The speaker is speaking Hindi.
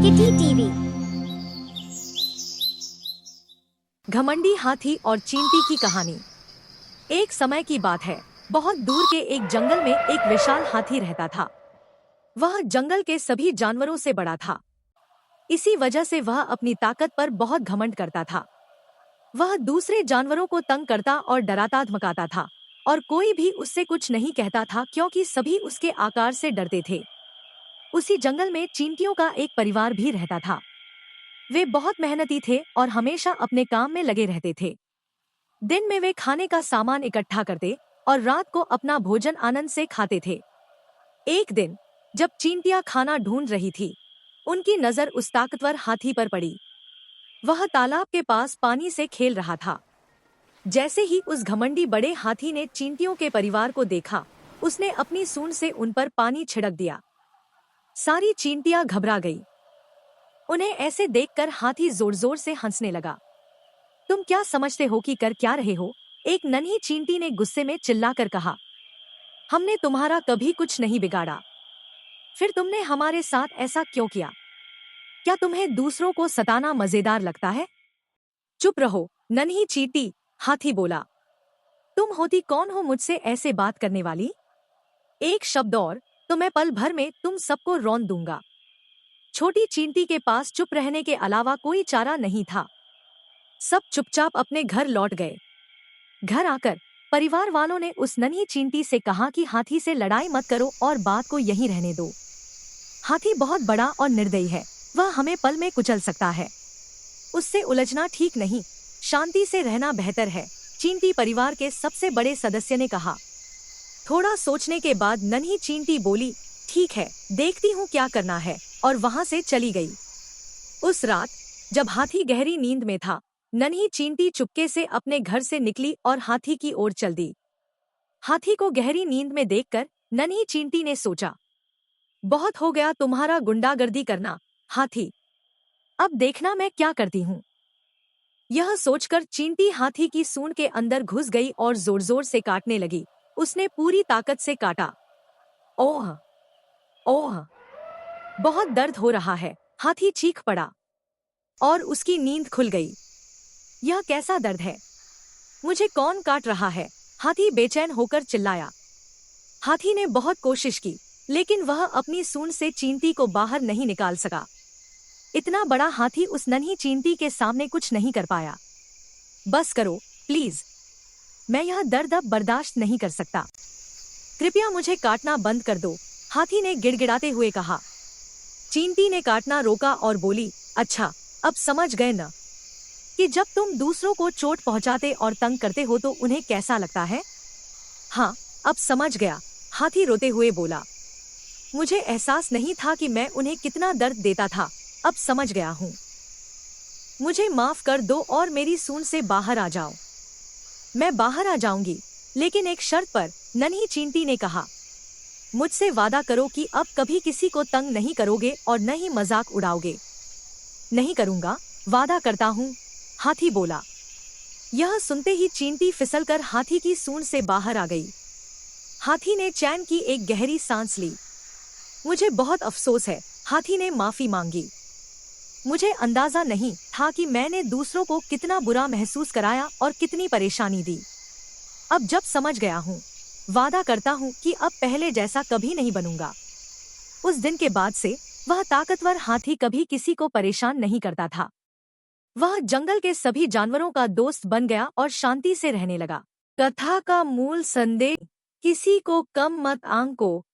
Kitty TV. घमंडी हाथी और चींटी की कहानी। एक समय की बात है, बहुत दूर के एक जंगल में एक विशाल हाथी रहता था। वह जंगल के सभी जानवरों से बड़ा था। इसी वजह से वह अपनी ताकत पर बहुत घमंड करता था। वह दूसरे जानवरों को तंग करता और डराता धमकाता था, और कोई भी उससे कुछ नहीं कहता था क्योंकि सभी उसके आकार से डरते थे। उसी जंगल में चींटियों का एक परिवार भी रहता था। वे बहुत मेहनती थे और हमेशा अपने काम में लगे रहते थे। दिन में वे खाने का सामान इकट्ठा करते और रात को अपना भोजन आनंद से खाते थे। एक दिन जब चींटियां खाना ढूंढ रही थी, उनकी नजर उस ताकतवर हाथी पर पड़ी। वह तालाब के पास पानी से खेल रहा था। जैसे ही उस घमंडी बड़े हाथी ने चींटियों के परिवार को देखा, उसने अपनी सूंड से उन पर पानी छिड़क दिया। सारी चींटियां घबरा गई। उन्हें ऐसे देखकर हाथी जोर जोर से हंसने लगा। तुम क्या समझते हो कि कर क्या रहे हो? एक नन्ही चींटी ने गुस्से में चिल्लाकर कहा। हमने तुम्हारा कभी कुछ नहीं बिगाड़ा, फिर तुमने हमारे साथ ऐसा क्यों किया? क्या तुम्हें दूसरों को सताना मजेदार लगता है? चुप रहो नन्ही चींटी, हाथी बोला। तुम होती कौन हो मुझसे ऐसे बात करने वाली? एक शब्द और तो मैं पल भर में तुम सबको रौंद दूंगा। छोटी चींटी के पास चुप रहने के अलावा कोई चारा नहीं था। सब चुपचाप अपने घर लौट गए। घर आकर परिवार वालों ने उस नन्ही चींटी से कहा कि हाथी से लड़ाई मत करो और बात को यहीं रहने दो। हाथी बहुत बड़ा और निर्दयी है, वह हमें पल में कुचल सकता है। उससे उलझना ठीक नहीं, शांति से रहना बेहतर है, चींटी परिवार के सबसे बड़े सदस्य ने कहा। थोड़ा सोचने के बाद नन्ही चींटी बोली, ठीक है, देखती हूँ क्या करना है, और वहां से चली गई। उस रात जब हाथी गहरी नींद में था, नन्ही चींटी चुपके से अपने घर से निकली और हाथी की ओर चल दी। हाथी को गहरी नींद में देखकर नन्ही चींटी ने सोचा, बहुत हो गया तुम्हारा गुंडागर्दी करना, हाथी। अब देखना मैं क्या करती हूँ। यह सोचकर चींटी हाथी की सूंड के अंदर घुस गई और जोर जोर से काटने लगी। उसने पूरी ताकत से काटा। ओह ओह, बहुत दर्द हो रहा है, हाथी चीख पड़ा और उसकी नींद खुल गई। यह कैसा दर्द है? मुझे कौन काट रहा है? हाथी बेचैन होकर चिल्लाया। हाथी ने बहुत कोशिश की, लेकिन वह अपनी सूंड से चींटी को बाहर नहीं निकाल सका। इतना बड़ा हाथी उस नन्ही चींटी के सामने कुछ नहीं कर पाया। बस करो प्लीज, मैं यह दर्द अब बर्दाश्त नहीं कर सकता। कृपया मुझे काटना बंद कर दो, हाथी ने गिड़गिड़ाते हुए कहा। चींटी ने काटना रोका और बोली, अच्छा, अब समझ गए न कि जब तुम दूसरों को चोट पहुंचाते और तंग करते हो तो उन्हें कैसा लगता है? हाँ, अब समझ गया, हाथी रोते हुए बोला। मुझे एहसास नहीं था कि मैं उन्हें कितना दर्द देता था, अब समझ गया हूँ। मुझे माफ कर दो और मेरी सूंड से बाहर आ जाओ। मैं बाहर आ जाऊंगी, लेकिन एक शर्त पर, नन्ही चींटी ने कहा। मुझसे वादा करो कि अब कभी किसी को तंग नहीं करोगे और न ही मजाक उड़ाओगे। नहीं करूंगा, वादा करता हूँ, हाथी बोला। यह सुनते ही चींटी फिसलकर हाथी की सूंड से बाहर आ गई। हाथी ने चैन की एक गहरी सांस ली। मुझे बहुत अफसोस है, हाथी ने माफी मांगी। मुझे अंदाजा नहीं था कि मैंने दूसरों को कितना बुरा महसूस कराया और कितनी परेशानी दी। अब जब समझ गया हूँ, वादा करता हूँ कि अब पहले जैसा कभी नहीं बनूंगा। उस दिन के बाद से वह ताकतवर हाथी कभी किसी को परेशान नहीं करता था। वह जंगल के सभी जानवरों का दोस्त बन गया और शांति से रहने लगा। कथा का मूल संदेश, किसी को कम मत आंको,